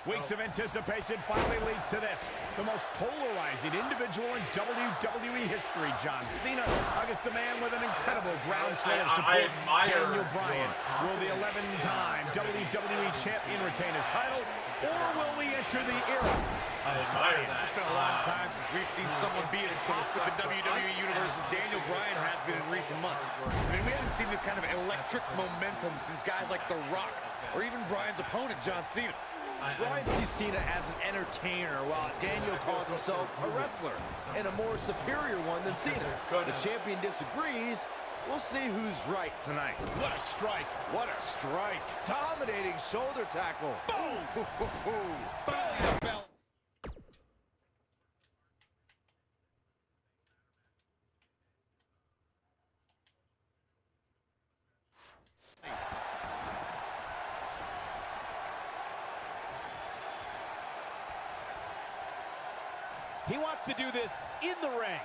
Weeks of anticipation finally leads to this. The most polarizing individual in WWE history, John Cena, against a man with an incredible groundswell of support, Daniel Bryan. Will the 11-time WWE Champion retain his title, or will we enter the era? I admire that. It's been a long time since we've seen someone be as top with the WWE Universe as Daniel Bryan has been in recent months. I mean, we haven't seen this kind of electric momentum since guys like The Rock, or even Bryan's opponent, John Cena. Bryan sees Cena as an entertainer, while Daniel calls himself a wrestler, and a more superior one than Cena. The champion disagrees. We'll see who's right tonight. What a strike. What a strike. Dominating shoulder tackle. Boom! Belly to belly. He wants to do this in the ring.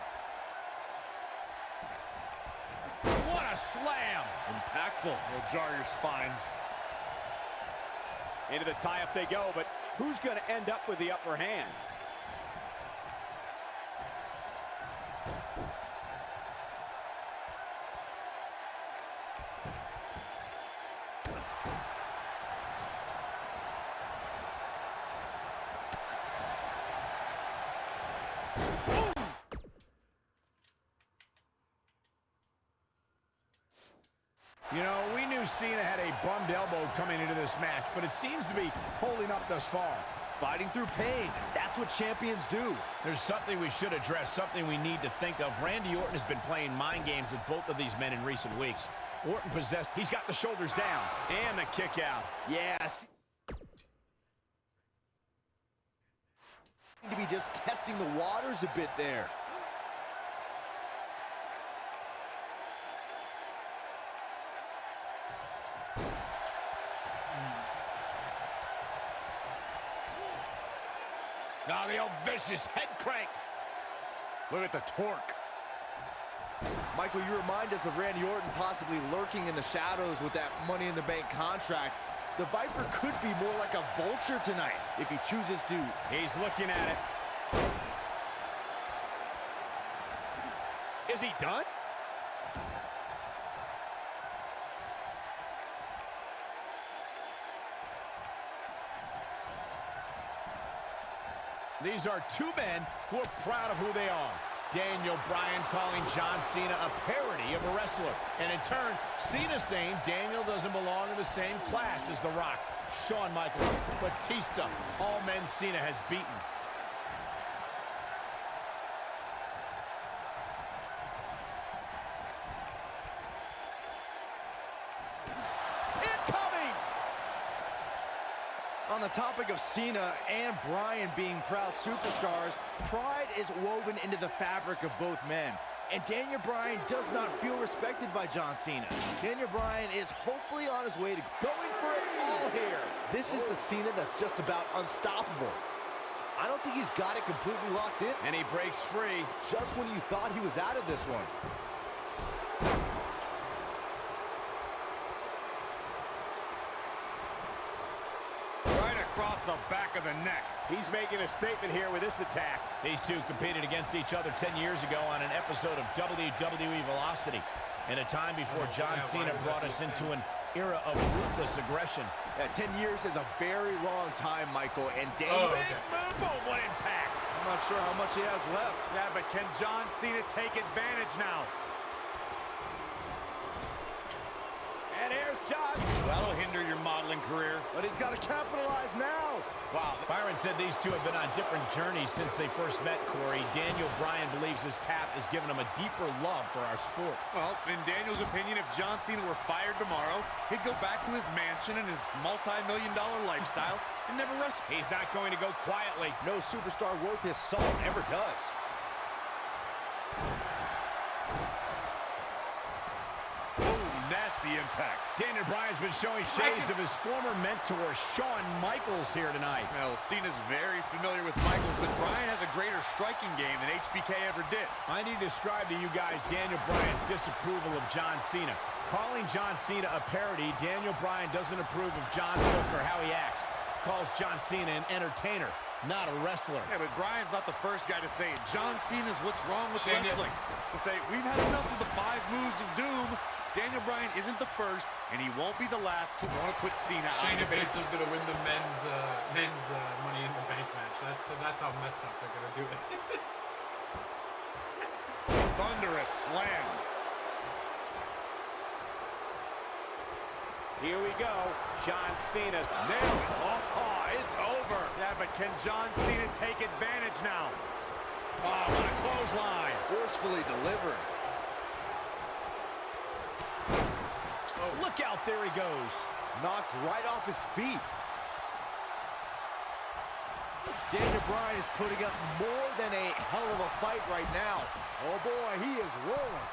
What a slam. Impactful. Will jar your spine. Into the tie-up they go, but who's going to end up with the upper hand? You know, we knew Cena had a bummed elbow coming into this match, but it seems to be holding up thus far. Fighting through pain. That's what champions do. There's something we should address, something we need to think of. Randy Orton has been playing mind games with both of these men in recent weeks. Orton possessed. He's got the shoulders down. And the kick out. Yes. To be just testing the waters a bit there. Now the old vicious head crank. Look at the torque. Michael, you remind us of Randy Orton possibly lurking in the shadows with that Money in the Bank contract. The Viper could be more like a vulture tonight if he chooses to. He's looking at it. Is he done? These are two men who are proud of who they are. Daniel Bryan calling John Cena a parody of a wrestler. And in turn, Cena saying Daniel doesn't belong in the same class as The Rock, Shawn Michaels, Batista, all men Cena has beaten. On the topic of Cena and Bryan being proud superstars, pride is woven into the fabric of both men. And Daniel Bryan does not feel respected by John Cena. Daniel Bryan is hopefully on his way to going for it all here. This is the Cena that's just about unstoppable. I don't think he's got it completely locked in. And he breaks free. Just when you thought he was out of this one. Across the back of the neck. He's making a statement here with this attack. These two competed against each other 10 years ago on an episode of WWE Velocity, in a time before John Cena brought us into an era of ruthless aggression. 10 years is a very long time, Michael, and Big Daniel... move, boom, what impact. I'm not sure how much he has left. Yeah, but can John Cena take advantage now? And here's John. That'll hinder your modeling career. But he's got to capitalize now. Wow. Byron said these two have been on different journeys since they first met, Corey. Daniel Bryan believes his path has given him a deeper love for our sport. Well, in Daniel's opinion, if John Cena were fired tomorrow, he'd go back to his mansion and his multi-million-dollar lifestyle and never wrestle. He's not going to go quietly. No superstar worth his salt ever does. Nasty impact. Daniel Bryan's been showing shades of his former mentor, Shawn Michaels, here tonight. Well, Cena's very familiar with Michaels, but Bryan has a greater striking game than HBK ever did. I need to describe to you guys Daniel Bryan's disapproval of John Cena. Calling John Cena a parody, Daniel Bryan doesn't approve of John's look or how he acts. calls John Cena an entertainer, not a wrestler. Yeah, but Bryan's not the first guy to say it. John Cena's what's wrong with wrestling. To say, we've had enough of the 5 moves of doom. Daniel Bryan isn't the first, and he won't be the last to want to put Cena out. Shayna Baszler's going to win the men's Money in the Bank match. That's how messed up they're going to do it. Thunderous slam. Here we go. John Cena. Nailed it. Oh, it's over. Yeah, but can John Cena take advantage now? Oh, what a clothesline. Forcefully delivered. Oh, look out, there he goes. Knocked right off his feet. Daniel Bryan is putting up more than a hell of a fight right now. Oh boy, he is rolling.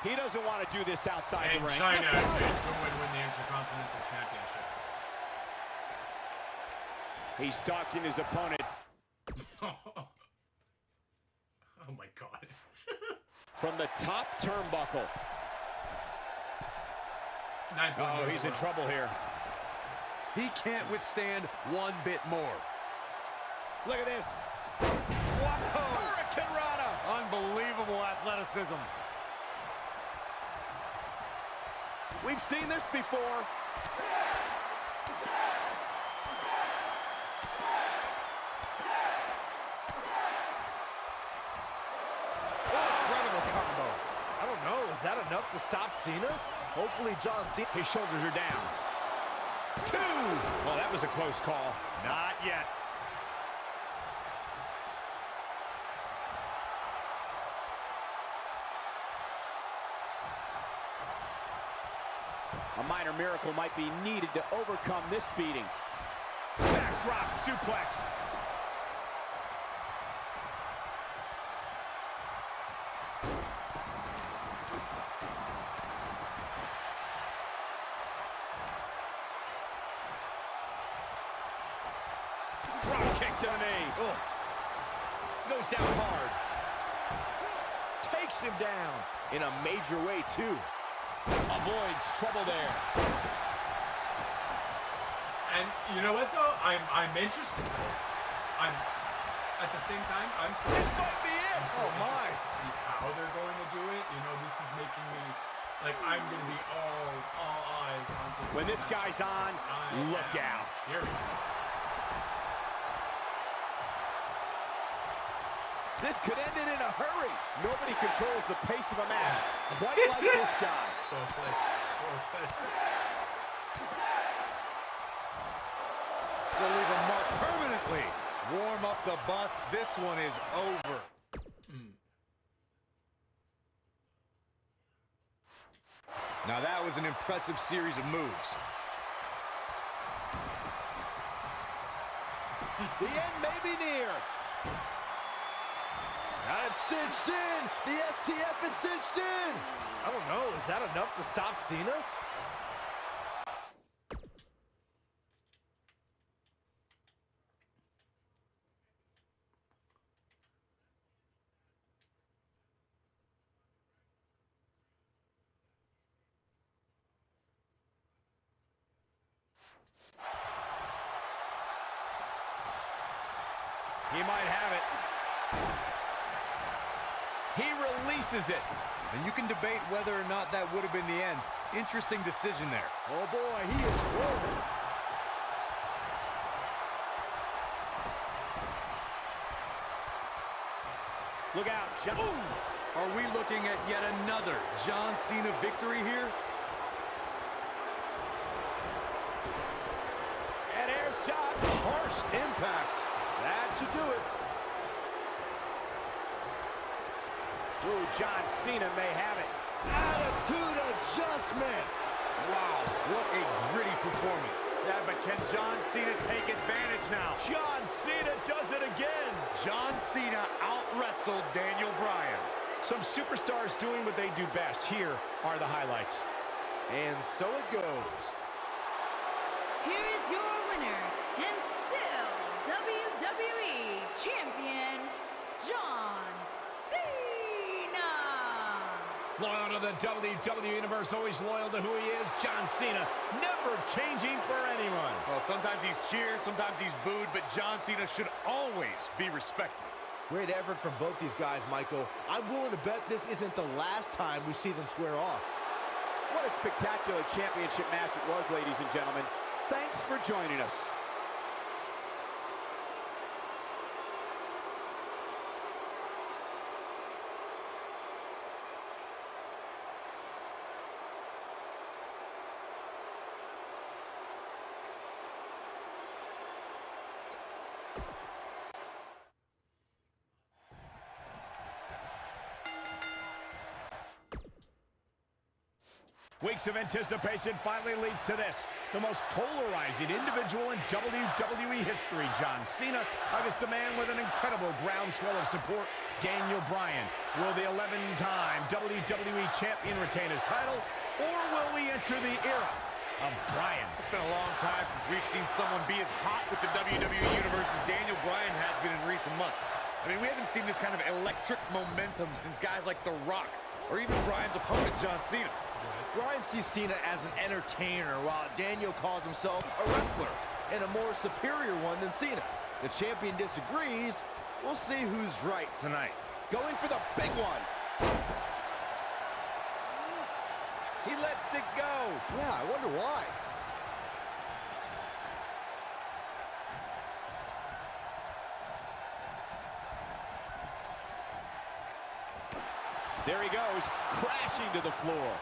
He doesn't want to do this outside And the ring. China is going to win the Intercontinental Championship. He's stalking his opponent. Oh my God. From the top turnbuckle. Oh, he's in trouble here. He can't withstand one bit more. Look at this. Whoa! Hurricane Rana. Unbelievable athleticism. We've seen this before. Incredible combo. I don't know, is that enough to stop Cena? Hopefully John Cena. His shoulders are down. 2. Well, that was a close call. Not yet. A minor miracle might be needed to overcome this beating. Backdrop suplex. Drop kick to the knee. Oh. Goes down hard. Takes him down in a major way, too. Avoids trouble there. And you know what though? I'm interested. I'm at the same time I'm still. This might be it. Oh my! To see how they're going to do it. You know, this is making me like I'm going to be all eyes onto. When this guy's on, look out. Here he is. This could end it in a hurry. Nobody controls the pace of a match quite like this guy. Well played. Well said. They'll leave a mark permanently. Warm up the bus. This one is over. Now that was an impressive series of moves. The end may be near. And it's cinched in. The STF is cinched in. I don't know, is that enough to stop Cena? He might have it. He releases it. And you can debate whether or not that would have been the end. Interesting decision there. Oh boy, he is rolling. Look out, John. Are we looking at yet another John Cena victory here? And here's John. Harsh impact. That should do it. Ooh, John Cena may have it. Attitude adjustment. Wow, what a gritty performance. Yeah, but can John Cena take advantage now? John Cena does it again. John Cena out-wrestled Daniel Bryan. Some superstars doing what they do best. Here are the highlights. And so it goes. Here is your winner, and still WWE Champion, John Cena. Loyal to the WWE Universe, always loyal to who he is, John Cena, never changing for anyone. Well, sometimes he's cheered, sometimes he's booed, but John Cena should always be respected. Great effort from both these guys, Michael. I'm willing to bet this isn't the last time we see them square off. What a spectacular championship match it was, ladies and gentlemen. Thanks for joining us. Weeks of anticipation finally leads to this. The most polarizing individual in WWE history, John Cena, against a man with an incredible groundswell of support, Daniel Bryan. Will the 11-time WWE Champion retain his title, or will we enter the era of Bryan? It's been a long time since we've seen someone be as hot with the WWE Universe as Daniel Bryan has been in recent months. I mean, we haven't seen this kind of electric momentum since guys like The Rock, or even Bryan's opponent, John Cena. Bryan sees Cena as an entertainer, while Daniel calls himself a wrestler, and a more superior one than Cena. The champion disagrees. We'll see who's right tonight. Going for the big one. He lets it go. Yeah, I wonder why. There he goes, crashing to the floor.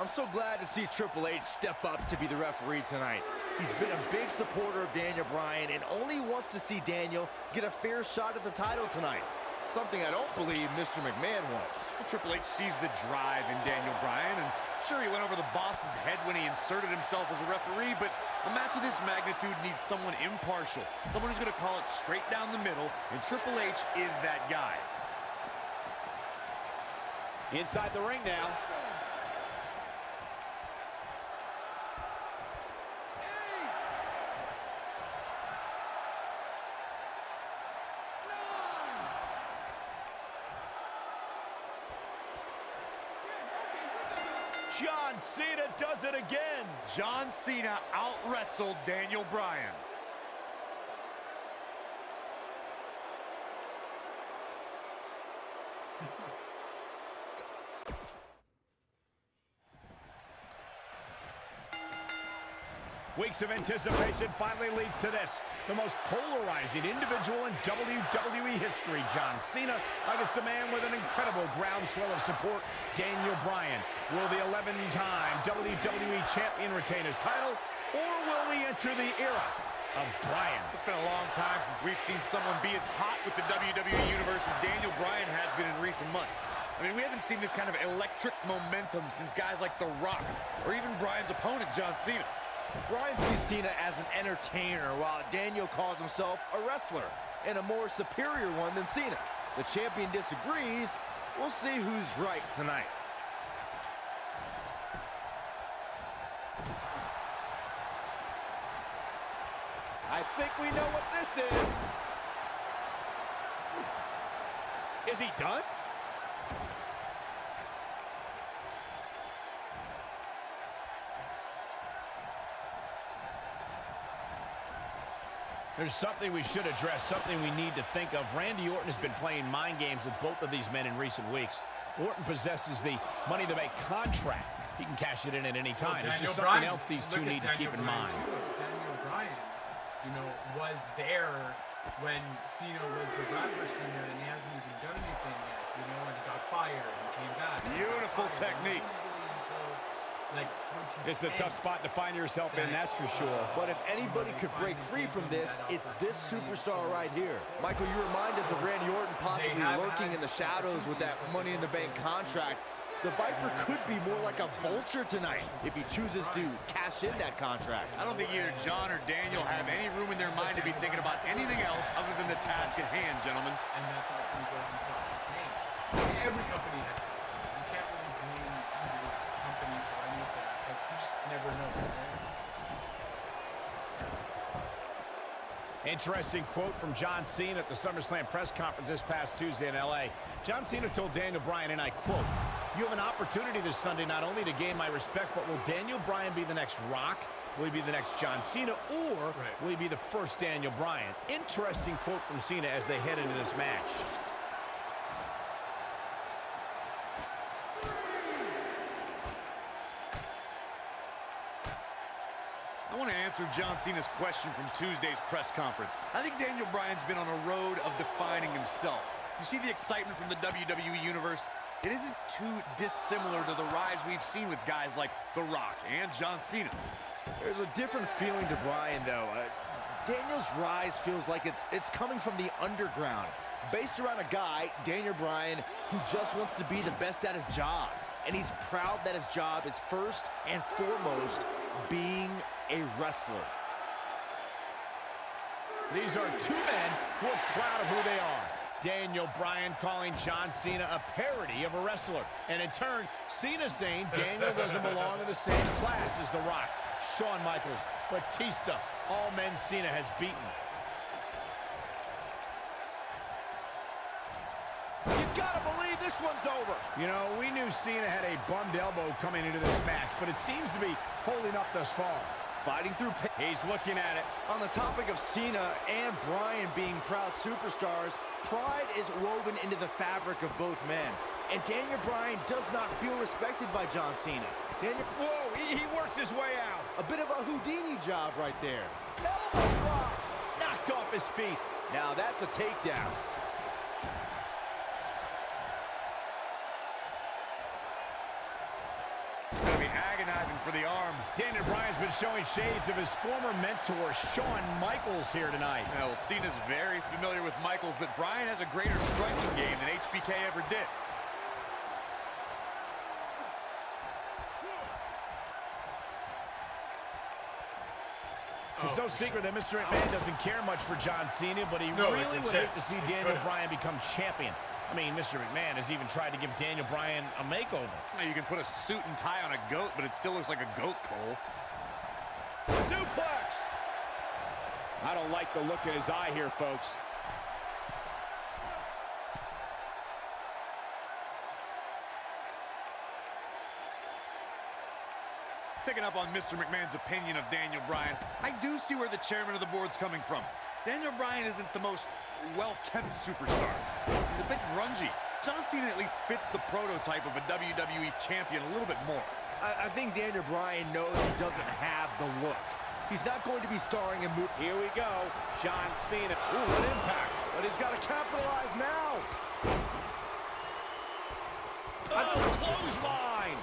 I'm so glad to see Triple H step up to be the referee tonight. He's been a big supporter of Daniel Bryan and only wants to see Daniel get a fair shot at the title tonight. Something I don't believe Mr. McMahon wants. Well, Triple H sees the drive in Daniel Bryan, and sure, he went over the boss's head when he inserted himself as a referee, but a match of this magnitude needs someone impartial, someone who's going to call it straight down the middle, and Triple H is that guy. Inside the ring now. John Cena does it again. John Cena out-wrestled Daniel Bryan. Weeks of anticipation finally leads to this. The most polarizing individual in WWE history, John Cena, against a man with an incredible groundswell of support, Daniel Bryan. Will the 11-time WWE Champion retain his title, or will we enter the era of Bryan? It's been a long time since we've seen someone be as hot with the WWE Universe as Daniel Bryan has been in recent months. I mean, we haven't seen this kind of electric momentum since guys like The Rock, or even Bryan's opponent, John Cena. Bryan sees Cena as an entertainer, while Daniel calls himself a wrestler, and a more superior one than Cena. The champion disagrees. We'll see who's right tonight. I think we know what this is. Is he done? There's something we should address, something we need to think of. Randy Orton has been playing mind games with both of these men in recent weeks. Orton possesses the Money to Make contract. He can cash it in at any time. It's just something else these two need to keep in mind. Daniel Bryan, you know, was there when Cena was the rapper Cena, and he hasn't even done anything yet, you know, and he got fired and came back. Beautiful technique. Like It's a tough spot to find yourself in, that's for sure. But if anybody could break free from this, it's this superstar right here. Michael, you remind us of Randy Orton possibly lurking in the shadows with that Money in the Bank contract. The Viper could be more like a vulture tonight if he chooses to cash in that contract. I don't think either John or Daniel have any room in their mind to be thinking about anything else other than the task at hand, gentlemen. And that's how we go and put his name. Every company has that. You can't really blame either company for anything, because you just never know. Right? Interesting quote from John Cena at the SummerSlam press conference this past Tuesday in L.A. John Cena told Daniel Bryan, and I quote, "You have an opportunity this Sunday not only to gain my respect, but will Daniel Bryan be the next Rock? Will he be the next John Cena? Or will he be the first Daniel Bryan?" Interesting quote from Cena as they head into this match. I want to answer John Cena's question from Tuesday's press conference. I think Daniel Bryan's been on a road of defining himself. You see the excitement from the WWE Universe? It isn't too dissimilar to the rise we've seen with guys like The Rock and John Cena. There's a different feeling to Bryan, though. Daniel's rise feels like it's coming from the underground, based around a guy, Daniel Bryan, who just wants to be the best at his job. And he's proud that his job is first and foremost being a wrestler. These are two men who are proud of who they are. Daniel Bryan calling John Cena a parody of a wrestler. And in turn, Cena saying Daniel doesn't belong in the same class as The Rock, Shawn Michaels, Batista, all men Cena has beaten. You gotta believe this one's over. You know, we knew Cena had a bummed elbow coming into this match, but it seems to be holding up thus far. Fighting through pain. He's looking at it. On the topic of Cena and Bryan being proud superstars, pride is woven into the fabric of both men. And Daniel Bryan does not feel respected by John Cena. Whoa, he works his way out. A bit of a Houdini job right there. Elbow drop. Knocked off his feet. Now that's a takedown. Gonna be agonizing for the arm. Daniel Bryan's been showing shades of his former mentor, Shawn Michaels, here tonight. Well, Cena's very familiar with Michaels, but Bryan has a greater striking game than HBK ever did. It's no secret that Mr. McMahon doesn't care much for John Cena, but he really would hate to see Daniel Bryan become champion. I mean, Mr. McMahon has even tried to give Daniel Bryan a makeover. Now, you can put a suit and tie on a goat, but it still looks like a goat, Cole. Suplex! I don't like the look in his eye here, folks. Picking up on Mr. McMahon's opinion of Daniel Bryan, I do see where the chairman of the board's coming from. Daniel Bryan isn't the most well-kept superstar. He's a bit grungy. John Cena at least fits the prototype of a WWE champion a little bit more. I think Daniel Bryan knows he doesn't have the look. He's not going to be starring in movies. Here we go. John Cena. Ooh, what impact. But he's got to capitalize now. Oh, clothesline!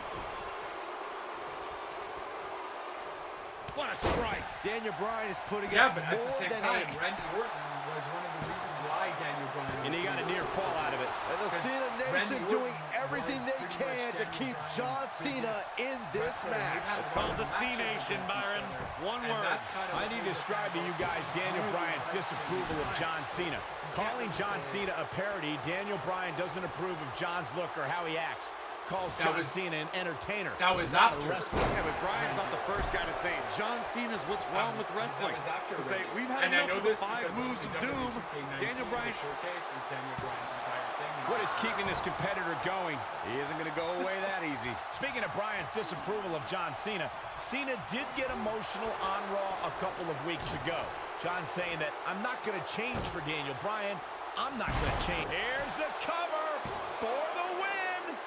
What a strike. Daniel Bryan is putting Yeah, up but at the more same than time, eight. Randy Orton was one of the reasons why Daniel Bryan... And he got a near fall out of it. And the Cena Nation doing everything they can to keep John Cena in this match. It's called the C-Nation, Byron. One word. I need to describe to you guys Daniel Bryan's disapproval of John Cena. Calling John Cena a parody, Daniel Bryan doesn't approve of John's look or how he acts. Calls John Cena an entertainer. That was not after. a wrestler. Yeah, but Bryan's not the first guy to say it. John Cena's what's wrong with wrestling. That was after To say, we've had and I know enough of the this 5 moves of doom. Daniel Bryan... Showcase is Daniel Bryan's entire thing. What is keeping this competitor going? He isn't going to go away that easy. Speaking of Bryan's disapproval of John Cena, Cena did get emotional on Raw a couple of weeks ago. John saying that, I'm not going to change for Daniel Bryan. I'm not going to change. Here's the cover for the win.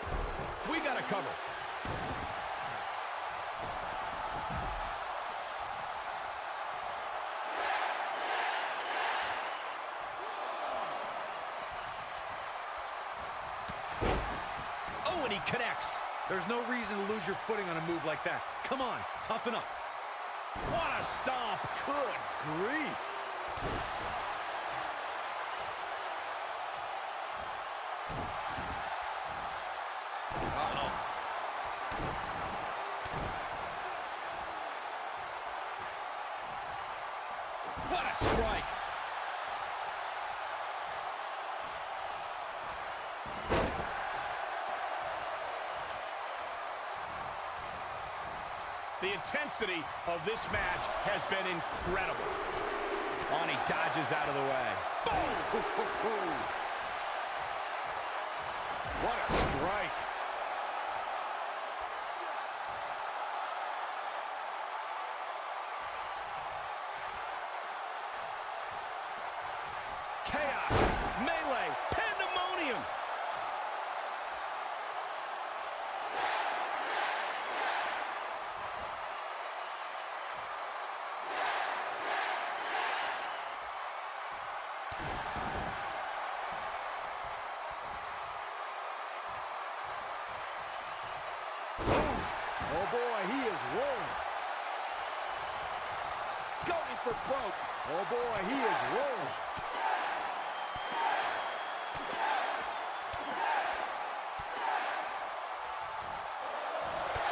We got a cover. Oh, and he connects. There's no reason to lose your footing on a move like that. Come on, toughen up. What a stomp. Good grief. What a strike. The intensity of this match has been incredible. Oh, and he dodges out of the way. Boom! What a strike. Chaos, melee, pandemonium. Oh boy, he is rolling. Going for broke. Oh boy, he is rolling.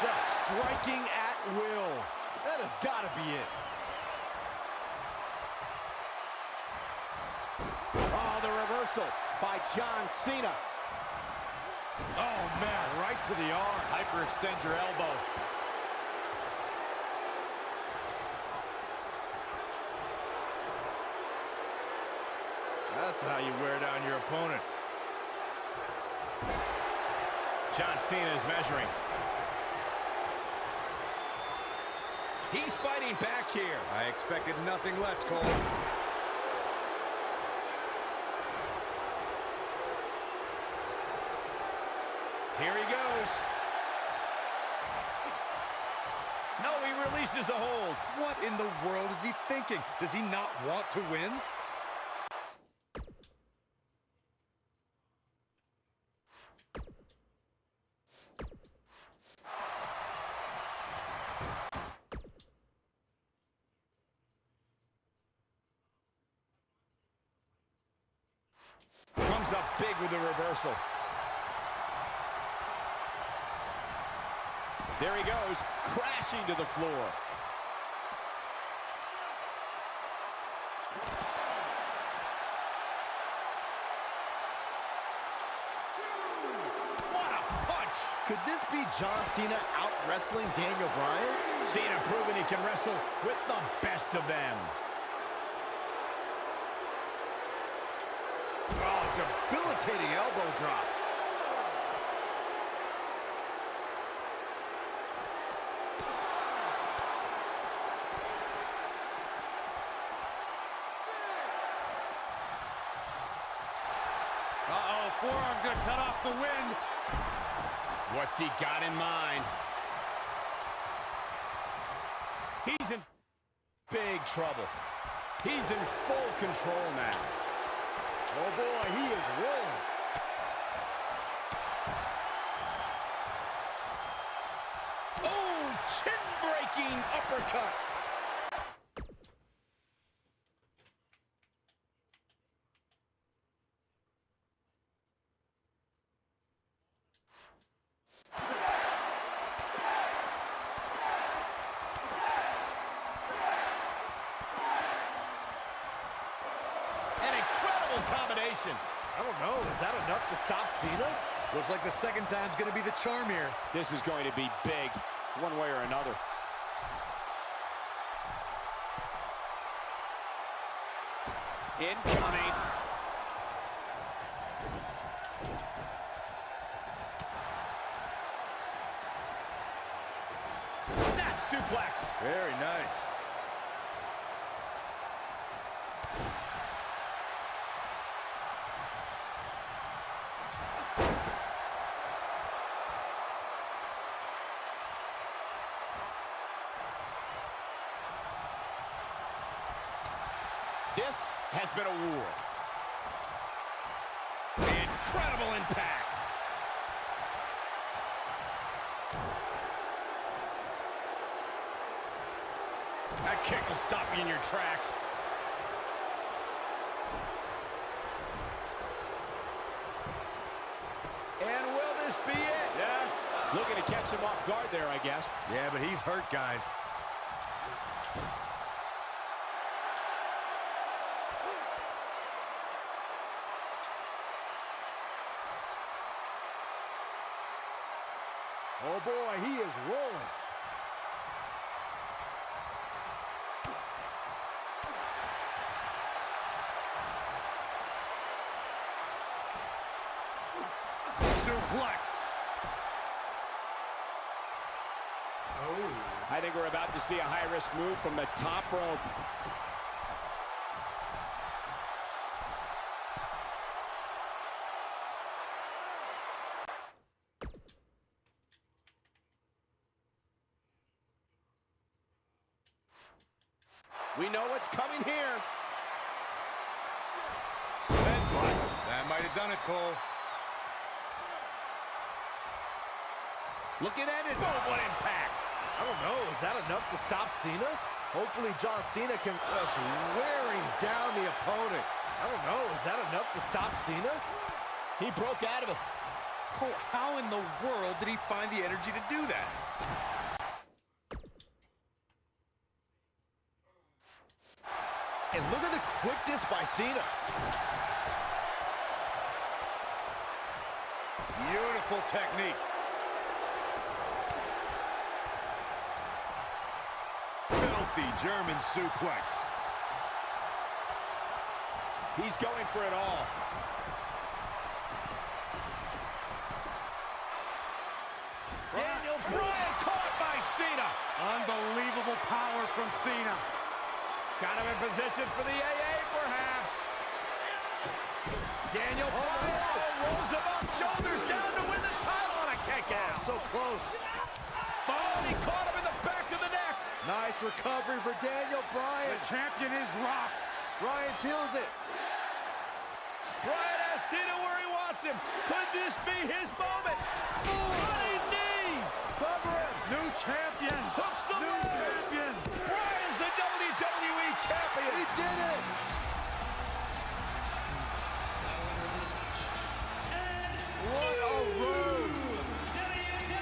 Just striking at will. That has got to be it. Oh, the reversal by John Cena. Oh man, right to the arm. Hyperextend your elbow. That's how you wear down your opponent. John Cena is measuring. He's fighting back here. I expected nothing less, Cole. Here he goes. No, he releases the hold. What in the world is he thinking? Does he not want to win? Comes up big with the reversal. There he goes, crashing to the floor. What a punch! Could this be John Cena out-wrestling Daniel Bryan? Cena proving he can wrestle with the best of them. Oh, debilitating elbow drop. Uh-oh, forearm gonna cut off the wind. What's he got in mind? He's in big trouble. He's in full control now. Oh boy, he is rolling. Oh, chin-breaking uppercut. An incredible combination. I don't know, is that enough to stop Cena? Looks like the second time's gonna be the charm here. This is going to be big, one way or another. Incoming. Snap suplex. Very nice. This has been a war. Incredible impact. That kick will stop you in your tracks. And will this be it? Yes. Looking to catch him off guard there, I guess. Yeah, but he's hurt, guys. Oh boy, he is rolling. suplex. Oh. I think we're about to see a high-risk move from the top rope. We know what's coming here. Headbutt. That might have done it, Cole. Looking at it. Oh, what impact. I don't know, is that enough to stop Cena? Hopefully John Cena can just wearing down the opponent. I don't know, is that enough to stop Cena? He broke out of it. Cole, how in the world did he find the energy to do that? And look at the quickness by Cena. Beautiful technique. Filthy German suplex. He's going for it all. Daniel Bryan caught by Cena. Unbelievable power from Cena. Got him in position for the AA, perhaps. Daniel Bryan rolls him up, shoulders down to win the title on a kick out. So close. Oh, he caught him in the back of the neck. Nice recovery for Daniel Bryan. The champion is rocked. Bryan feels it. Bryan has Cena where he wants him. Could this be his moment? Running knee. Cover him. New champion. Hooks the New leg. champion. Bryan's the WWE champion. He did it. What a road.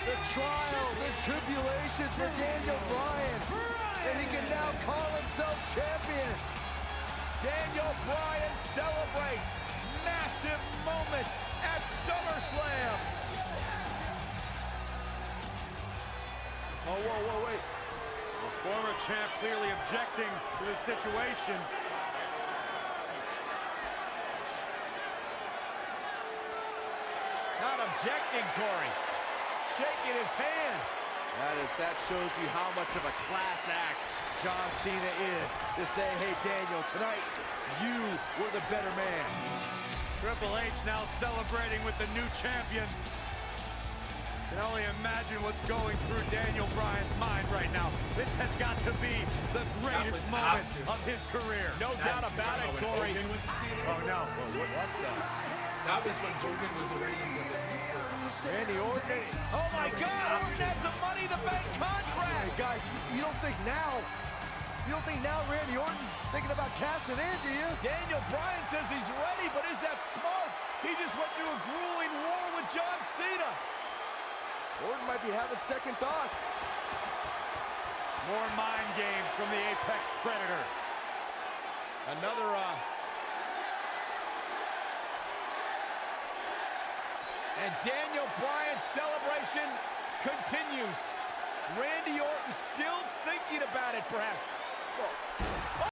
The trials and tribulations for Daniel Bryan. And he can now call himself champion. Daniel Bryan celebrates. Massive moment at SummerSlam. Oh, whoa, wait. The former champ clearly objecting to the situation. Not objecting, Corey. Shaking his hand. That shows you how much of a class act John Cena is. To say, hey, Daniel, tonight you were the better man. Triple H now celebrating with the new champion. Can only imagine what's going through Daniel Bryan's mind right now. This has got to be the greatest moment of his career. No doubt about it, Corey. Oh, no. What's that? That was when Hogan was already with the Randy Orton. Oh, my God. Orton has the Money in the Bank Hey, contract. guys, you don't think now Randy Orton's thinking about cashing in, do you? Daniel Bryan says he's ready, but is that smart? He just went through a grueling war with John Cena. Orton might be having second thoughts. More mind games from the Apex Predator. Another, And Daniel Bryan's celebration continues. Randy Orton still thinking about it, perhaps.